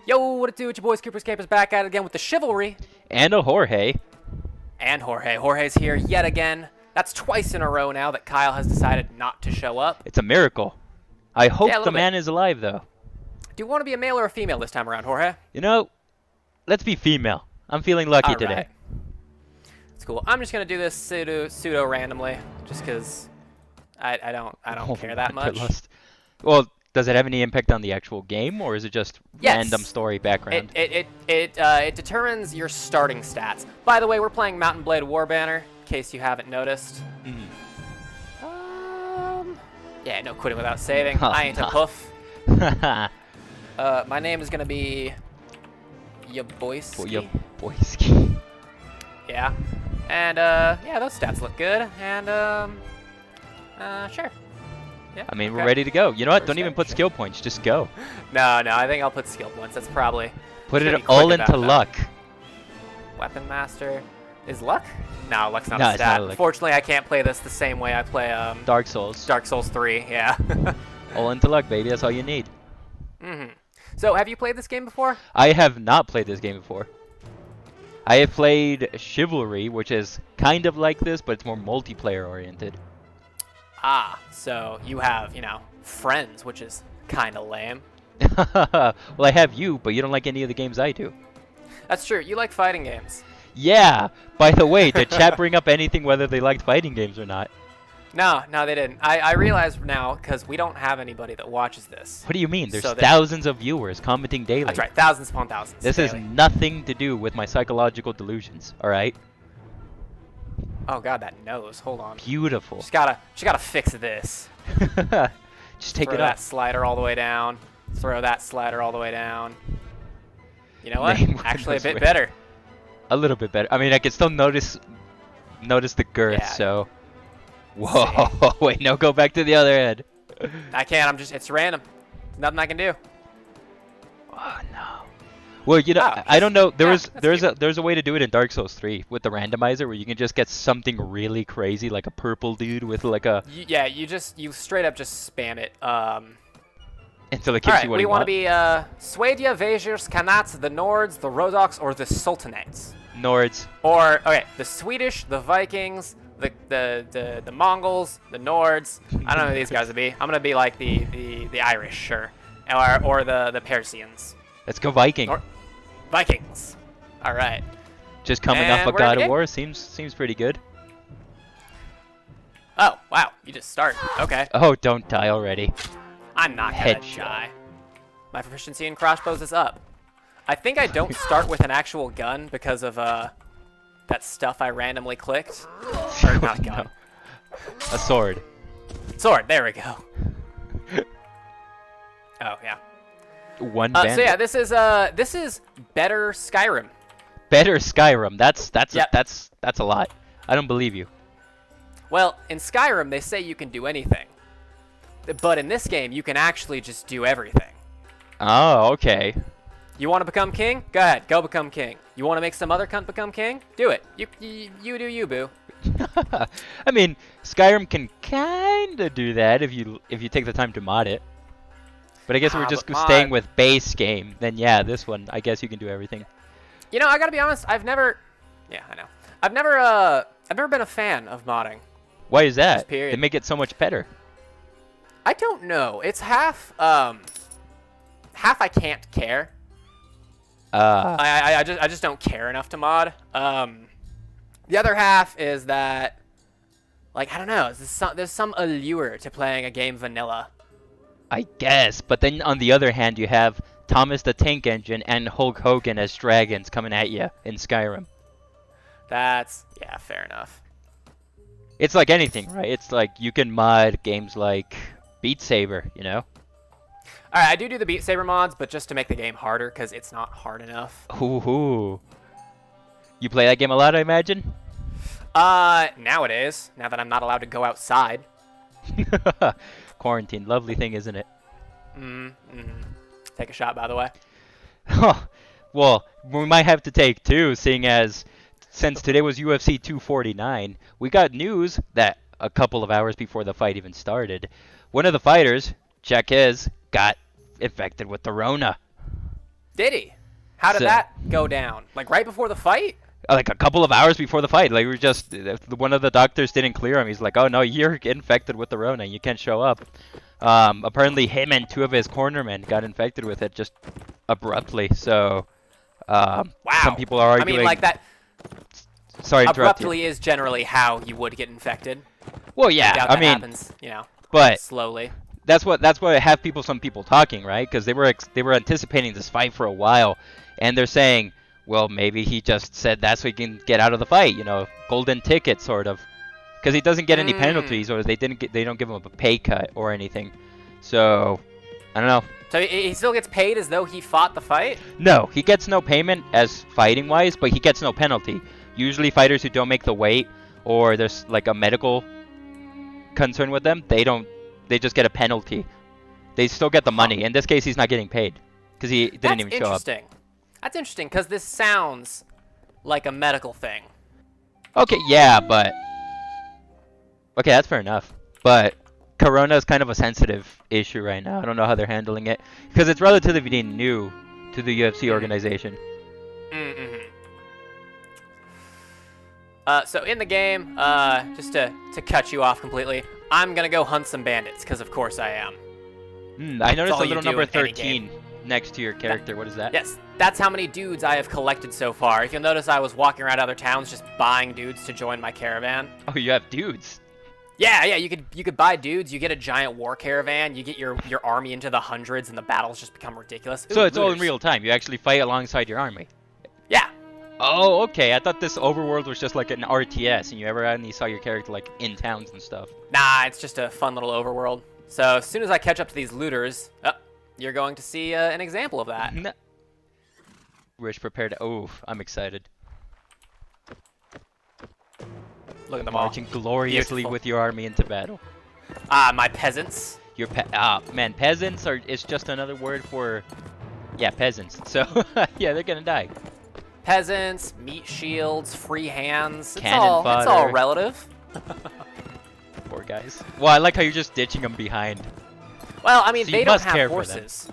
Yo, what it do? It's your boys, Cooper's Capers, back at it again with the chivalry. And a Jorge. And Jorge. Jorge's here yet again. That's twice in a row now that Kyle has decided not to show up. It's a miracle. I hope Yeah, a the little bit. man is alive, though. Do you want to be a male or a female this time around, Jorge? You know, let's be female. I'm feeling lucky today. It's cool. I'm just gonna do this pseudo randomly, just because I don't care that much. Well, does it have any impact on the actual game, or is it just Yes. random story background? It determines your starting stats. By the way, we're playing Mountain Blade Warband, in case you haven't noticed. Yeah, no quitting without saving. Oh, I ain't a no. poof. My name is gonna be Yaboiski. Yaboiski. Yeah. And yeah, those stats look good. And sure. Yeah. I mean, okay. we're ready to go. You know what? First Don't even step, put sure. skill points. Just go. No, I think I'll put skill points. That's probably Put gonna it be all quick into about that. luck. Weapon Master. Is luck? No, luck's not No, a it's stat. not a luck. Unfortunately, I can't play this the same way I play Dark Souls. Dark Souls 3. Yeah. All into luck, baby. That's all you need. So, have you played this game before? I have not played this game before. I have played Chivalry, which is kind of like this, but it's more multiplayer oriented. Ah, so you have, friends, which is kind of lame. Well, I have you, but you don't like any of the games I do. That's true. You like fighting games. Yeah. By the way, did chat bring up anything whether they liked fighting games or not? No, they didn't. I realize now, because we don't have anybody that watches this. What do you mean? There's So thousands of viewers commenting daily. That's right. Thousands upon thousands. This has daily. nothing to do with my psychological delusions, all right? Oh, God, that nose. Hold on. Beautiful. Just gotta fix this. Just take Throw it that off. slider all the way down. Throw that slider all the way down. You know what? Name Actually, a weapons bit with- better. A little bit better. I mean, I can still notice the girth, Yeah. so... Whoa, wait, no, go back to the other end. I can't. It's random. Nothing I can do. Oh, no. Well, you know, Oh, I don't know. that's There's a way to do it in Dark Souls 3 with the randomizer where you can just get something really crazy, like a purple dude with like a... Yeah, you straight up just spam it. Until it All gives right, you what what do you you want to want. be? Swadia, Vajirs, Kanats, the Nords, the Rodoks, or the Sultanates? Nords. Or okay, the Swedish, the Vikings, the Mongols, the Nords. I don't know who these guys would be. I'm gonna be like the Irish, sure, or the Persians. Let's go Viking. Vikings. All right. Just coming And off we're a in God the of game. War seems pretty good. Oh wow, you just start. Okay. Oh, don't die already. I'm not gonna Headshot. die. My proficiency in crossbows is up. I think I don't start with an actual gun because of that stuff I randomly clicked. Or not a gun. A sword. Sword. There we go. Oh yeah. One So bandit. yeah, this is better Skyrim. Better Skyrim. Yep. That's a lot. I don't believe you. Well, in Skyrim they say you can do anything, but in this game you can actually just do everything. Oh, okay. You want to become king? Go ahead, go become king. You want to make some other cunt become king? Do it. You do you, boo. I mean, Skyrim can kinda do that if you take the time to mod it. But I guess we're just but staying mod- with base game. Then yeah, this one I guess you can do everything. You know, I gotta be honest. I've never been a fan of modding. Why is that? period. They make it so much better. I don't know. It's half I can't care. I just don't care enough to mod. The other half is that, like, I don't know. There's some allure to playing a game vanilla. I guess, but then on the other hand, you have Thomas the Tank Engine and Hulk Hogan as dragons coming at you in Skyrim. That's yeah, fair enough. It's like anything, right? It's like you can mod games like Beat Saber, you know? All right, I do the Beat Saber mods, but just to make the game harder because it's not hard enough. Ooh. You play that game a lot, I imagine? Nowadays, now that I'm not allowed to go outside. Quarantine, lovely thing, isn't it? Take a shot, by the way. Well, we might have to take two, seeing as since today was UFC 249, we got news that a couple of hours before the fight even started, one of the fighters, check his, got infected with the Rona. Did he? How did So- that go down? Like right before the fight? Like a couple of hours before the fight, like we were just one of the doctors didn't clear him. He's like, "Oh no, you're infected with the Rona. You can't show up." Apparently, him and two of his cornermen got infected with it just abruptly. So, Wow. some people are arguing. I mean, like that Sorry, to interrupt you. abruptly is generally how you would get infected. Well, I yeah, doubt I that mean, happens, but slowly. that's what I have some people talking, right? Because they were anticipating this fight for a while, and they're saying, well, maybe he just said that so he can get out of the fight, golden ticket sort of, because he doesn't get any penalties, or they don't give him a pay cut or anything. So, I don't know. So he still gets paid as though he fought the fight? No, he gets no payment as fighting wise, but he gets no penalty. Usually fighters who don't make the weight, or there's like a medical concern with them, they just get a penalty. They still get the money. In this case, he's not getting paid because he didn't even show up. That's interesting because this sounds like a medical thing. Okay, yeah, but okay, that's fair enough. But Corona is kind of a sensitive issue right now. I don't know how they're handling it because it's relatively new to the UFC organization. So in the game, just to cut you off completely, I'm gonna go hunt some bandits because of course I am. I noticed all a you little do number in any 13 next to your character. What is that? Yes, that's how many dudes I have collected so far. If you'll notice, I was walking around other towns just buying dudes to join my caravan. Oh, you have dudes. Yeah, you could buy dudes. You get a giant war caravan. You get your army into the hundreds, and the battles just become ridiculous. So Ooh, it's all in looters. real time. You actually fight alongside your army. Yeah. Oh, okay. I thought this overworld was just like an RTS, and you only saw your character like in towns and stuff. Nah, it's just a fun little overworld. So as soon as I catch up to these looters, you're going to see an example of that. No. Rich prepared. Oh, I'm excited. Look at them all. Marching gloriously Beautiful. with your army into battle. My peasants. Your man, peasants it's just another word for, yeah, peasants. So yeah, they're gonna die. Peasants, meat shields, free hands. Cannon It's all fodder. relative. Poor guys. Well, I like how you're just ditching them behind. Well, I mean, So they you don't must care have for them. horses.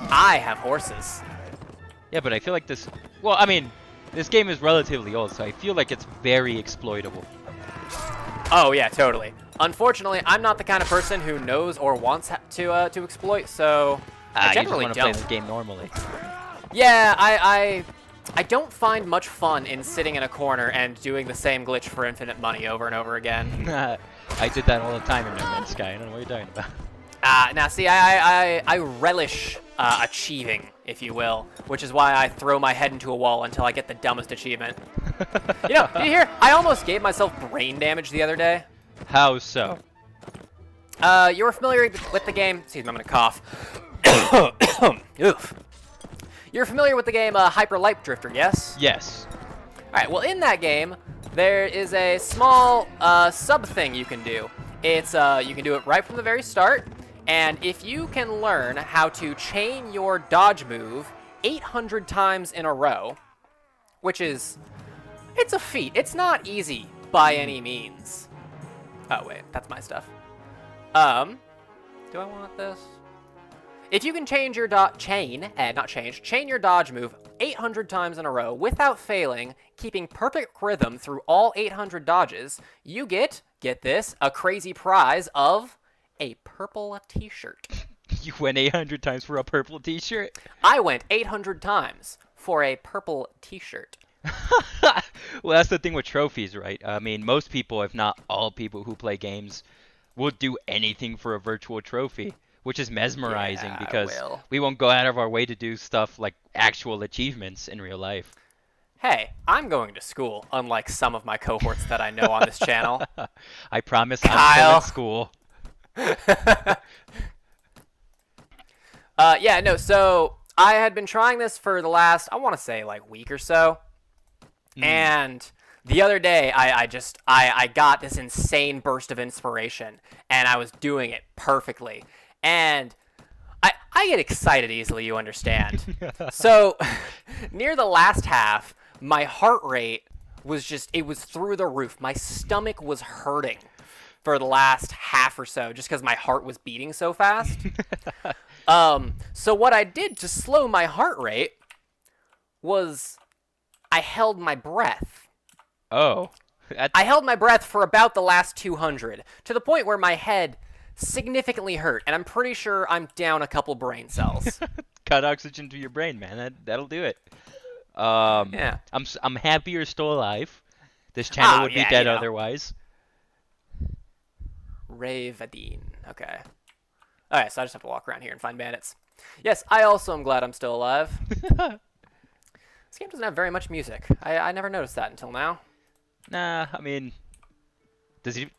I have horses. Yeah, but I feel like this. Well, I mean, this game is relatively old, so I feel like it's very exploitable. Oh yeah, totally. Unfortunately, I'm not the kind of person who knows or wants to exploit, so I You just generally want to play don't. the game normally. Yeah, I don't find much fun in sitting in a corner and doing the same glitch for infinite money over and over again. I did that all the time in No Man's Sky. I don't know what you're talking about. Now see, I relish achieving, if you will, which is why I throw my head into a wall until I get the dumbest achievement. Did you hear? I almost gave myself brain damage the other day. How so? You were familiar with the game? Excuse me, I'm gonna cough. Oof. You're familiar with the game Hyper Light Drifter, yes? Yes. Alright, well in that game, there is a small sub thing you can do. It's you can do it right from the very start, and if you can learn how to chain your dodge move 800 times in a row, which is, it's a feat. It's not easy by any means. Oh wait, that's my stuff. Do I want this? If you can change your chain your dodge move 800 times in a row without failing, keeping perfect rhythm through all 800 dodges, you get this, a crazy prize of a purple t-shirt. You went 800 times for a purple t-shirt? I went 800 times for a purple t-shirt. Well, that's the thing with trophies, right? I mean, most people, if not all people who play games, will do anything for a virtual trophy, which is mesmerizing Yeah, I because will. we won't go out of our way to do stuff like actual achievements in real life. Hey, I'm going to school, unlike some of my cohorts that I know on this channel. I promise I'm Kyle. still in school. Yeah, no, so I had been trying this for the last, I want to say, like, week or so. And the other day, I got this insane burst of inspiration, and I was doing it perfectly. And I get excited easily, you understand. So near the last half, my heart rate was it was through the roof. My stomach was hurting for the last half or so, just because my heart was beating so fast. So what I did to slow my heart rate was I held my breath. Oh. I held my breath for about the last 200, to the point where my head significantly hurt, and I'm pretty sure I'm down a couple brain cells. Cut oxygen to your brain, man. That'll do it. Yeah. I'm happy you're still alive. This channel would be dead otherwise. Ravadine. Okay. Alright, so I just have to walk around here and find bandits. Yes, I also am glad I'm still alive. This game doesn't have very much music. I never noticed that until now. Nah, I mean,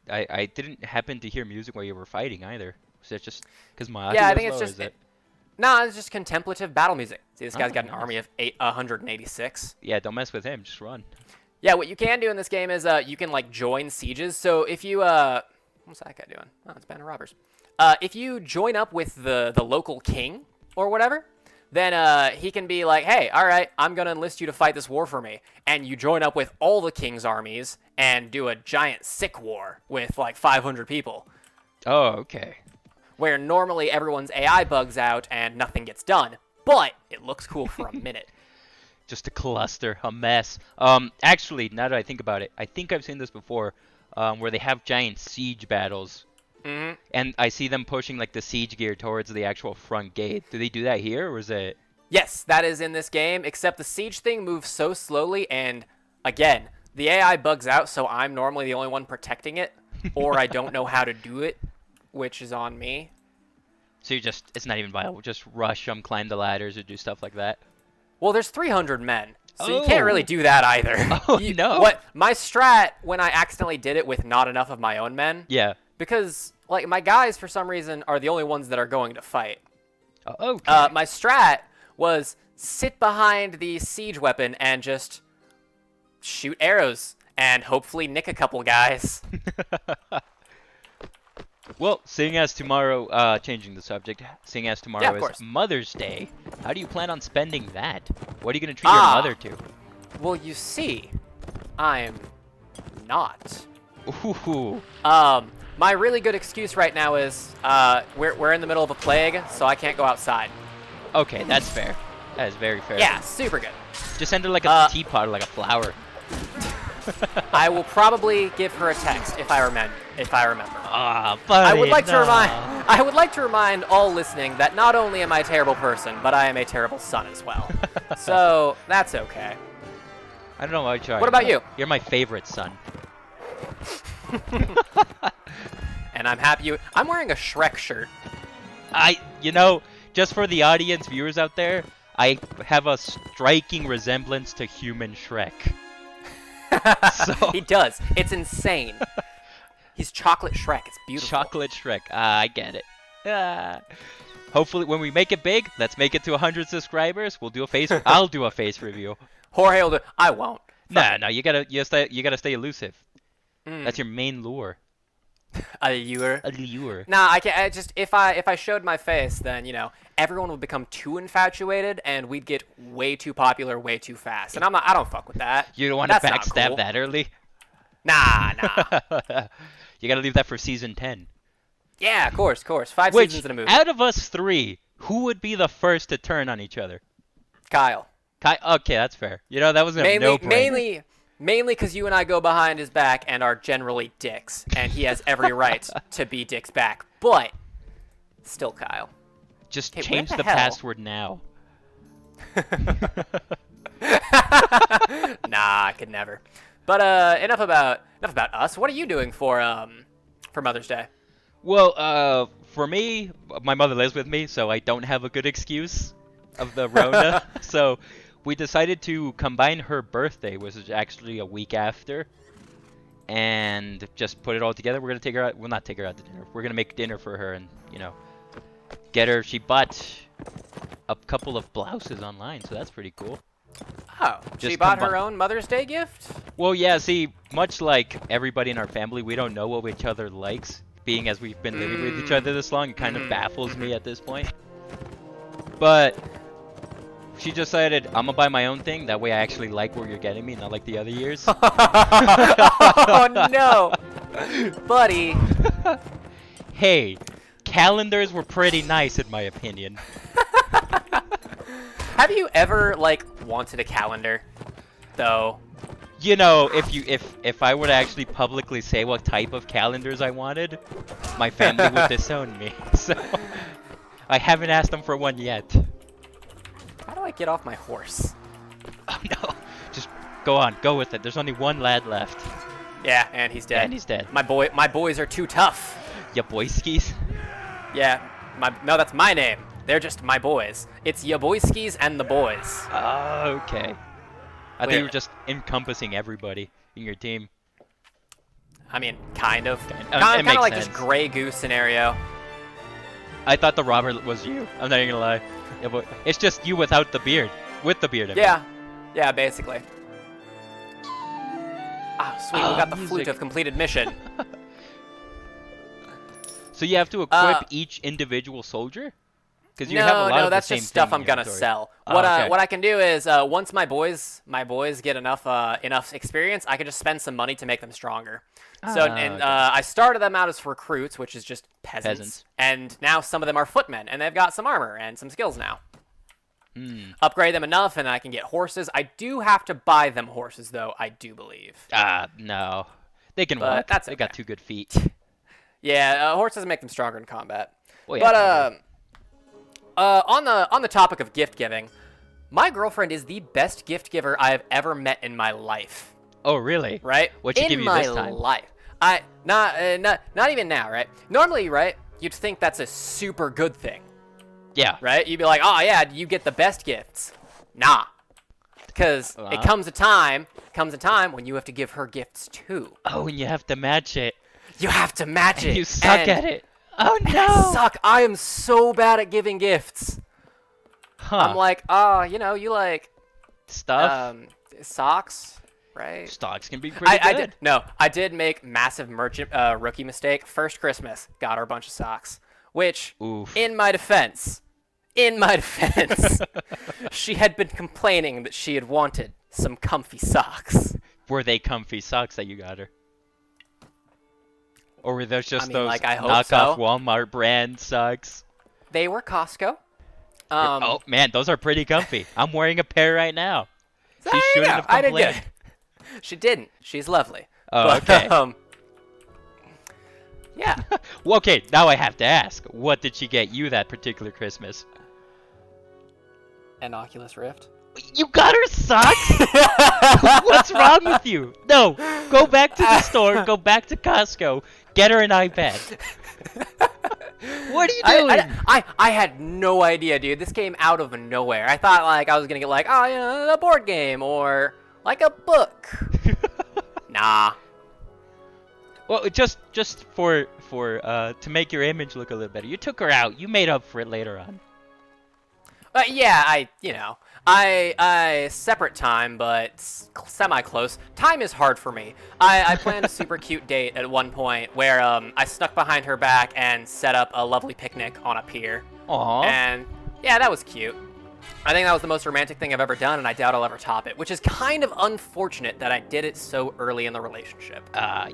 I didn't happen to hear music while you were fighting either. Was that just because my audio Yeah, I was think it's low, just... is it? No, it's just contemplative battle music. See, this guy's got an nice. army of 186. Yeah, don't mess with him. Just run. Yeah, what you can do in this game is you can, like, join sieges. So if you... what's that guy doing? Oh, it's a band of robbers. If you join up with the local king or whatever, then he can be like, hey, all right, I'm going to enlist you to fight this war for me. And you join up with all the king's armies and do a giant sick war with, like, 500 people. Oh, okay. Where normally everyone's AI bugs out and nothing gets done. But it looks cool for a minute. Just a cluster, a mess. Actually, now that I think about it, I think I've seen this before, where they have giant siege battles. Mm-hmm. And I see them pushing, like, the siege gear towards the actual front gate. Do they do that here, or is it... Yes, that is in this game, except the siege thing moves so slowly, and, again, the AI bugs out, so I'm normally the only one protecting it, or I don't know how to do it, which is on me. So you just... It's not even viable. Just rush them, climb the ladders, or do stuff like that? Well, there's 300 men, so you can't really do that either. Oh, no. What my strat, when I accidentally did it with not enough of my own men... Yeah. Because, like, my guys, for some reason, are the only ones that are going to fight. Okay. My strat was sit behind the siege weapon and just shoot arrows and hopefully nick a couple guys. Well, seeing as tomorrow, changing the subject, seeing as tomorrow is course. Mother's Day, how do you plan on spending that? What are you going to treat your mother to? Well, you see, I'm not. Ooh. My really good excuse right now is we're in the middle of a plague, so I can't go outside. Okay, that's fair. That is very fair. Yeah, super good. Just send her like a teapot or like a flower. I will probably give her a text if I remember. Ah, buddy, I would like to remind all listening that not only am I a terrible person, but I am a terrible son as well. So that's okay. I don't know what you're talking What about you? You're my favorite son. And I'm happy I'm wearing a Shrek shirt. Just for the audience viewers out there, I have a striking resemblance to human Shrek. So He does. It's insane. He's chocolate Shrek. It's beautiful. Chocolate Shrek. I get it. Hopefully, when we make it big, let's make it to 100 subscribers. We'll do a face. I'll do a face review. Jorge will do. I won't. No. You gotta stay elusive. That's your main lure. A lure. A lure. Nah, I can't. If I showed my face, then everyone would become too infatuated, and we'd get way too popular way too fast. And I don't fuck with that. You don't want to That's not backstab cool. that early. Nah. You gotta leave that for season 10. Yeah, of course. 5 Which, seasons in a movie. out of us three, who would be the first to turn on each other? Kyle. Okay, that's fair. That was a no-brainer. Mainly because you and I go behind his back and are generally dicks, and he has every right to be dicks back. But still, Kyle. Just Okay, change what the the hell? password now. Nah, I could never. But enough about us. What are you doing for Mother's Day? Well, for me, my mother lives with me, so I don't have a good excuse of the Rona. So we decided to combine her birthday, which is actually a week after, and just put it all together. We're gonna take her out. Well, not take her out to dinner. We're gonna make dinner for her and get her. She bought a couple of blouses online, so that's pretty cool. Oh, she bought her own Mother's Day gift? Well, yeah, see, much like everybody in our family, we don't know what each other likes. Being as we've been living with each other this long, it kind of baffles me at this point. But she decided, I'm gonna buy my own thing, that way I actually like what you're getting me, not like the other years. Oh, no! Buddy! Hey, calendars were pretty nice in my opinion. Have you ever like wanted a calendar, though? You know, if I were to actually publicly say what type of calendars I wanted, my family would disown me. So I haven't asked them for one yet. How do I get off my horse? Oh no! Just go on, go with it. There's only one lad left. Yeah, and he's dead. And he's dead. My boys are too tough. Yaboiskis? Yeah, no, that's my name. They're just my boys. It's Yaboiskis and the boys. Oh, okay. I think you were Clearly. just encompassing everybody in your team. I mean, kind of. It Kind of makes like sense. this Grey Goose scenario. I thought the robber was you. I'm not even gonna lie. Yeah, but it's just you without the beard. With the beard, I mean. Yeah. Yeah, basically. Ah, sweet. We got the music. flute of completed mission. So you have to equip each individual soldier? Because you have a lot of that's the same just stuff thing in I'm gonna inventory. sell. Oh, What okay. what I can do is once my boys get enough experience, I can just spend some money to make them stronger. So okay. I started them out as recruits, which is just peasants, and now some of them are footmen, and they've got some armor and some skills now. Upgrade them enough, and I can get horses. I do have to buy them horses, though. I do believe. No. They can But walk. that's They got okay. 2 good feet. Yeah, horses make them stronger in combat. Oh, yeah, But on the topic of gift giving, my girlfriend is the best gift giver I have ever met in my life. Oh, really? Right? What'd she in give you my this time? life. Not even now, right? Normally, right? You'd think that's a super good thing, Yeah. right? You'd be like, oh yeah, you get the best gifts. Nah, because it comes a time when you have to give her gifts too. Oh, and you have to match it. You have to match it. You suck and at it. Oh, I no. suck. I am so bad at giving gifts. Huh. I'm like, you like Stuff? socks, right? Stocks can be pretty good. I did make massive rookie mistake. First Christmas, got her a bunch of socks, which, Oof. in my defense, she had been complaining that she had wanted some comfy socks. Were they comfy socks that you got her? Or were those just those like, I hope knockoff so. Walmart brand socks? They were Costco. Oh, man, those are pretty comfy. I'm wearing a pair right now. So She there you shouldn't go. have I did complained. good. She didn't. She's lovely. Oh, But, okay. Yeah. Well, okay, now I have to ask. What did she get you that particular Christmas? An Oculus Rift. You got her socks? What's wrong with you? No, go back to the store, go back to Costco, get her an iPad. What are you doing? I had no idea, dude. This came out of nowhere. I thought like I was gonna get like, a board game or like a book. Nah. Well, just for to make your image look a little better, you took her out. You made up for it later on. Yeah, I separate time, but semi-close. Time is hard for me. I planned a super cute date at one point where I snuck behind her back and set up a lovely picnic on a pier. Aww. And yeah, that was cute. I think that was the most romantic thing I've ever done, and I doubt I'll ever top it, which is kind of unfortunate that I did it so early in the relationship. Yeah,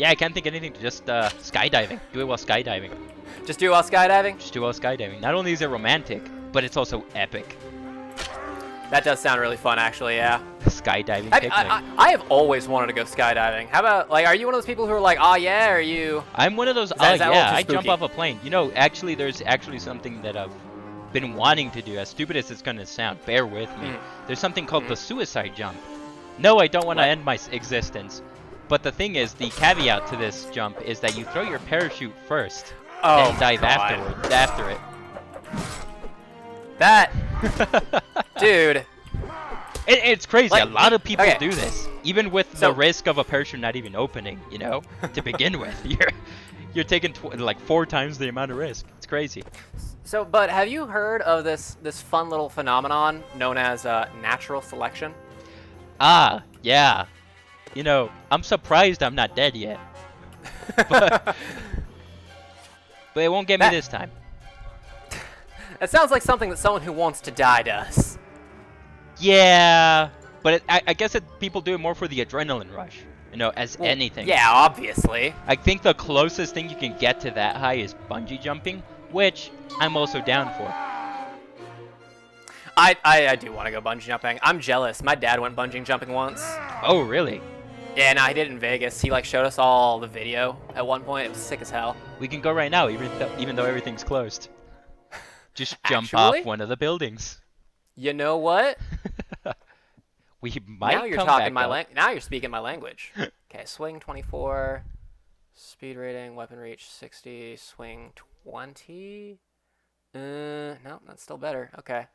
I can't think of anything. Just skydiving. Do it while skydiving. Just do it while skydiving? Just do it while skydiving. Not only is it romantic, but it's also epic. That does sound really fun, actually, yeah. Skydiving picnic. I have always wanted to go skydiving. How about, like, are you one of those people who are like, oh yeah, or are you... I'm one of those, is that a little yeah, too I jump spooky? off a plane. You know, actually, there's actually something that I've been wanting to do. As stupid as it's going to sound, bear with me. There's something called the suicide jump. No, I don't want to What? end my existence. But the thing is, the caveat to this jump is that you throw your parachute first and dive after it. That... Dude... It's crazy. Like, a lot of people okay. do this, even with So- the risk of a parachute not even opening. You know, to begin with, you're taking like 4 times the amount of risk. It's crazy. So, but have you heard of this fun little phenomenon known as natural selection? Ah, yeah. You know, I'm surprised I'm not dead yet. but it won't get me this time. It sounds like something that someone who wants to die does. Yeah, but I guess people do it more for the adrenaline rush. You know, as anything. Yeah, obviously. I think the closest thing you can get to that high is bungee jumping, which I'm also down for. I do want to go bungee jumping. I'm jealous. My dad went bungee jumping once. Oh, really? Yeah, no, he did it in Vegas. He like showed us all the video at one point. It was sick as hell. We can go right now, even though everything's closed. Just jump Actually? off one of the buildings. You know what? We might Now you're come talking back my up. Now you're speaking my language. Okay, swing 24, speed rating, weapon reach 60, swing 20. No, that's still better. Okay.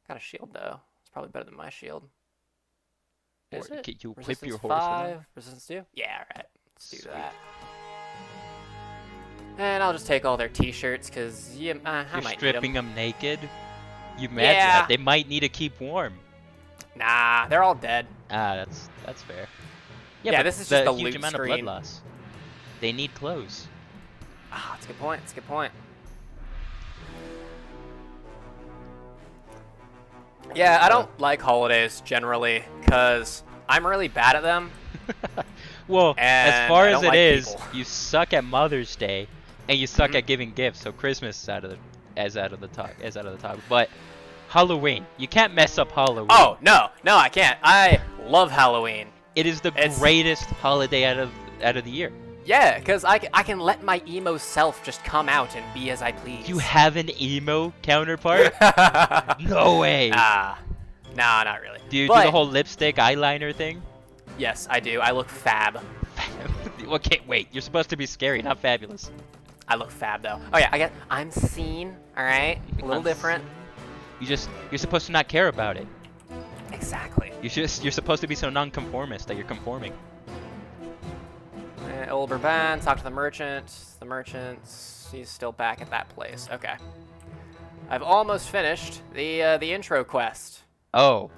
Got a shield though. It's probably better than my shield. Is Or it? can you whip Resistance your horse with 5, them? resistance 2? Yeah, alright. Let's do Sweet. that. And I'll just take all their t-shirts, because I You're might need stripping them. them naked? You mad Yeah. that? They might need to keep warm. Nah, they're all dead. Ah, that's fair. Yeah, but this is just the a huge loot amount of screen. blood loss. They need clothes. Ah, that's a good point. That's a good point. Yeah, I don't like holidays generally, because I'm really bad at them. Well, as And far I as don't it like is, people. you suck at Mother's Day, and you suck Mhm. at giving gifts. So Christmas is out of the talk. But Halloween, you can't mess up Halloween. Oh, no, I can't. I love Halloween. It is the It's- greatest holiday out of the year. Yeah, because I can let my emo self just come out and be as I please. You have an emo counterpart? No way. Nah, not really. Do you But, do the whole lipstick eyeliner thing? Yes, I do. I look fab. Okay, wait. You're supposed to be scary, not fabulous. I look fab, though. Oh, yeah, I'm seen, alright? A little different. You're supposed to not care about it. Exactly. You're supposed to be so non-conformist that you're conforming. Older band, talk to the merchant. The merchant, he's still back at that place. Okay. I've almost finished the intro quest. Oh.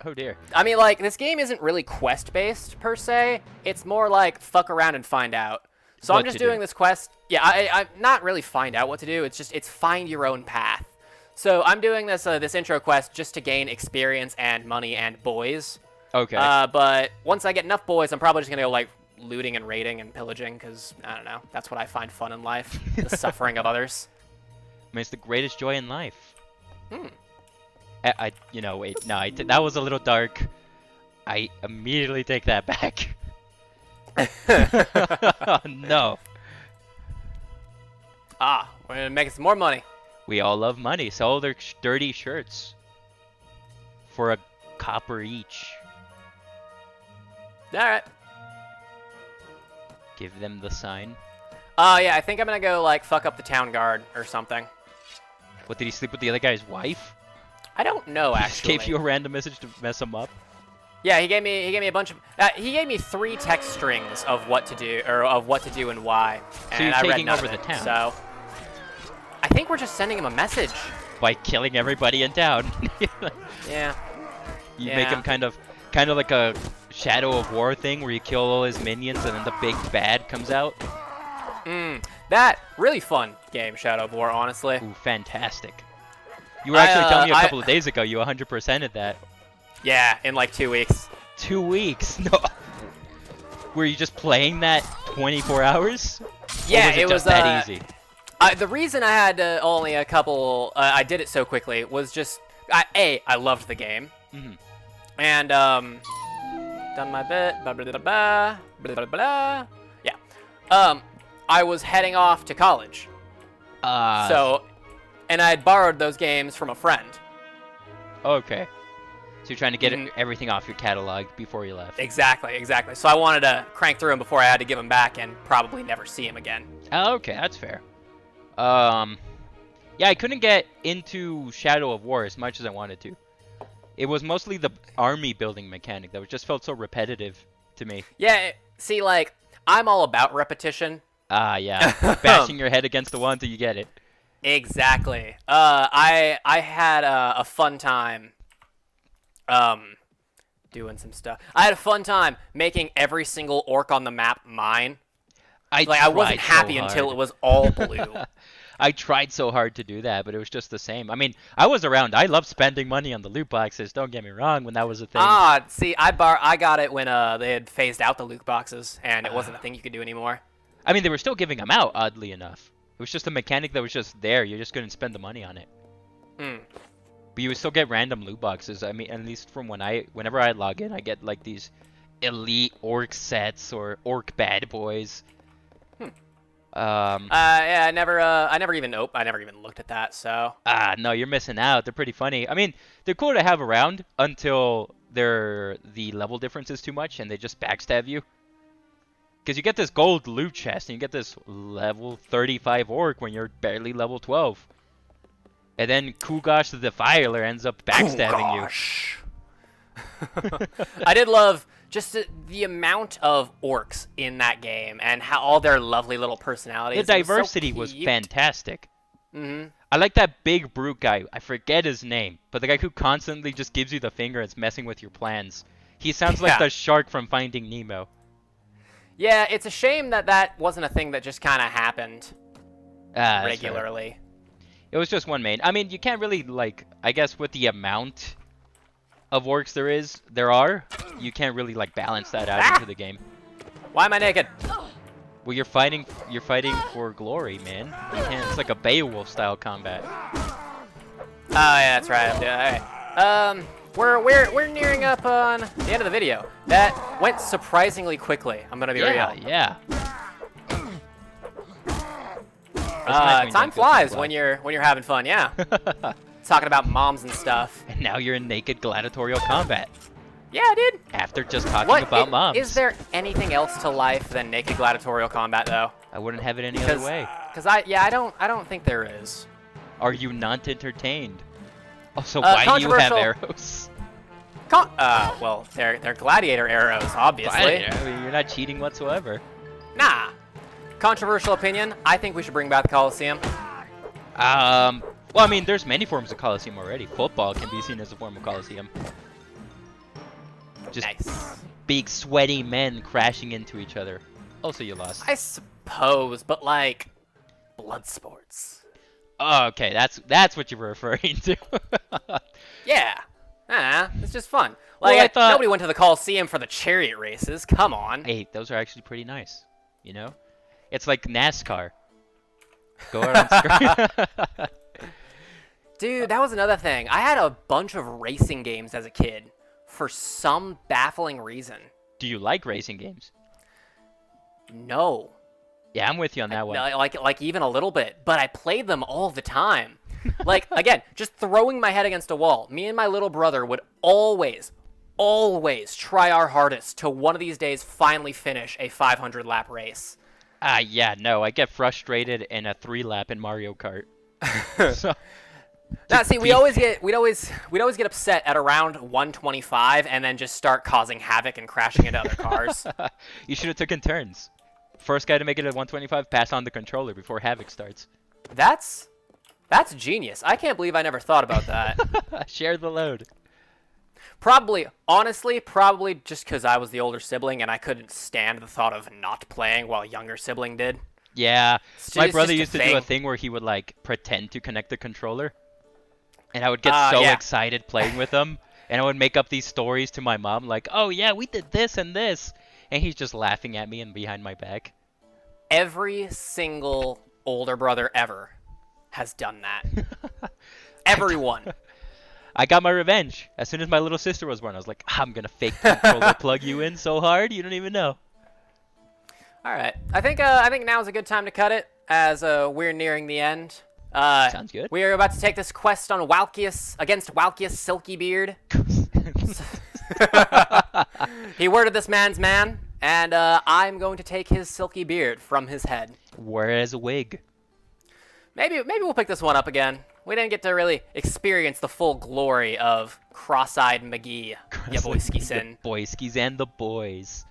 Oh dear. I mean, like, this game isn't really quest-based, per se. It's more like, fuck around and find out. So What I'm just to do. doing this quest. Yeah, I not really find out what to do. It's find your own path. So I'm doing this intro quest just to gain experience and money and boys. Okay. But once I get enough boys, I'm probably just gonna go, like, looting and raiding and pillaging, because, I don't know, that's what I find fun in life. The suffering of others. I mean, it's the greatest joy in life. Hmm. Wait, no, that was a little dark. I immediately take that back. Oh, no. Ah, we're gonna make some more money. We all love money. Sell their dirty shirts for a copper each. Alright. Give them the sign. Yeah, I think I'm gonna go, like, fuck up the town guard or something. What, did he sleep with the other guy's wife? I don't know, He just actually. gave you a random message to mess him up? Yeah, he gave me a bunch of. He gave me 3 text strings of what to do and why. So you're and I read taking none over of the it, town. So I think we're just sending him a message. By killing everybody in town. Yeah. You make him kind of like a Shadow of War thing where you kill all his minions and then the big bad comes out. That really fun game, Shadow of War. Honestly. Ooh, fantastic. You were actually telling me a couple of days ago you 100%ed that. Yeah, in like 2 weeks. 2 weeks? No. Were you just playing that 24 hours? Yeah, or was it was just that easy. The reason I had only a couple, I did it so quickly was just, I loved the game, and done my bit, blah blah blah blah blah blah blah. Yeah, I was heading off to college, and I had borrowed those games from a friend. Okay. So you're trying to get everything off your catalog before you left. Exactly. So I wanted to crank through them before I had to give them back and probably never see them again. Oh, okay, that's fair. Yeah, I couldn't get into Shadow of War as much as I wanted to. It was mostly the army building mechanic that just felt so repetitive to me. Yeah, see, like, I'm all about repetition. Ah, yeah. Bashing your head against the wall until you get it. Exactly. I had a fun time doing some stuff. I had a fun time making every single orc on the map mine. I wasn't happy until it was all blue. I tried so hard to do that, but it was just the same. I mean, I was around. I loved spending money on the loot boxes. Don't get me wrong, when that was a thing. See, I got it when they had phased out the loot boxes, and it wasn't a thing you could do anymore. I mean, they were still giving them out, oddly enough. It was just a mechanic that was just there. You just couldn't spend the money on it. Hmm. But you would still get random loot boxes. I mean, at least from whenever I log in, I get like these elite orc sets or orc bad boys. Yeah, I never even looked at that. So. No, you're missing out. They're pretty funny. I mean, they're cool to have around until the level difference is too much and they just backstab you. Because you get this gold loot chest and you get this level 35 orc when you're barely level 12. And then Kugosh the Defiler ends up backstabbing you. I did love just the amount of orcs in that game and how all their lovely little personalities. The diversity was fantastic. Mm-hmm. I like that big brute guy. I forget his name, but the guy who constantly just gives you the finger and is messing with your plans. He sounds like the shark from Finding Nemo. Yeah, it's a shame that wasn't a thing that just kind of happened regularly. Right. It was just one main. I mean, you can't really, like, I guess with the amount of orcs there are, you can't really, like, balance that out into the game. Why am I naked? Well, you're fighting for glory, man. You can't, it's like a Beowulf style combat. Oh, yeah, that's right. All right. We're nearing up on the end of the video. That went surprisingly quickly. I'm gonna be real. Yeah. Time flies when you're having fun. Yeah. Talking about moms and stuff. And now you're in naked gladiatorial combat. Yeah, dude. After just talking about moms. Is there anything else to life than naked gladiatorial combat, though? I wouldn't have it any other way. Because I don't think there is. Are you not entertained? Also, why do you have arrows? Well, they're gladiator arrows, obviously. Gladiator. I mean, you're not cheating whatsoever. Nah. Controversial opinion. I think we should bring back the Coliseum. Well, I mean, there's many forms of Coliseum already. Football can be seen as a form of Coliseum. Just nice. Big sweaty men crashing into each other. Also, you lost. I suppose, but like blood sports. Oh, okay, that's what you were referring to. Yeah. It's just fun. Like, well, I thought nobody went to the Coliseum for the chariot races. Come on. Hey, those are actually pretty nice. You know, it's like NASCAR. Go out on screen. Dude, that was another thing. I had a bunch of racing games as a kid for some baffling reason. Do you like racing games? No. Yeah, I'm with you on that one. Like even a little bit, but I played them all the time. Like, again, just throwing my head against a wall. Me and my little brother would always try our hardest to one of these days finally finish a 500-lap race. Yeah, no, I get frustrated in a 3-lap in Mario Kart. So, now, see, we'd always get upset at around 125 and then just start causing havoc and crashing into other cars. You should have taken turns. First guy to make it at 125, pass on the controller before havoc starts. That's genius. I can't believe I never thought about that. Share the load. Honestly, just because I was the older sibling and I couldn't stand the thought of not playing while a younger sibling did. Yeah, my brother used to do a thing where he would like pretend to connect the controller, and I would get so excited playing with him, and I would make up these stories to my mom like, "Oh yeah, we did this and this," and he's just laughing at me and behind my back. Every single older brother ever has done that. Everyone. I got my revenge. As soon as my little sister was born, I was like, I'm gonna fake controller plug you in so hard you don't even know. All right, I think now is a good time to cut it, as we're nearing the end. Sounds good. We are about to take this quest on against Walkius Silky Beard. He worded this man's man, and I'm going to take his silky beard from his head. Wear it as a wig. Maybe we'll pick this one up again. We didn't get to really experience the full glory of Cross-Eyed McGee, Yaboiski-sin. Yaboiskis and the boys.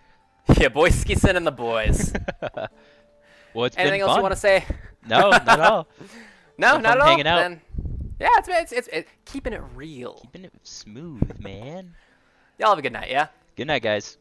Yaboiski-sin and the boys. Well, it's Anything been else fun. you want to say? No, not at all. No, not at all. Hanging out. Then, yeah, it's keeping it real. Keeping it smooth, man. Y'all have a good night, yeah? Good night, guys.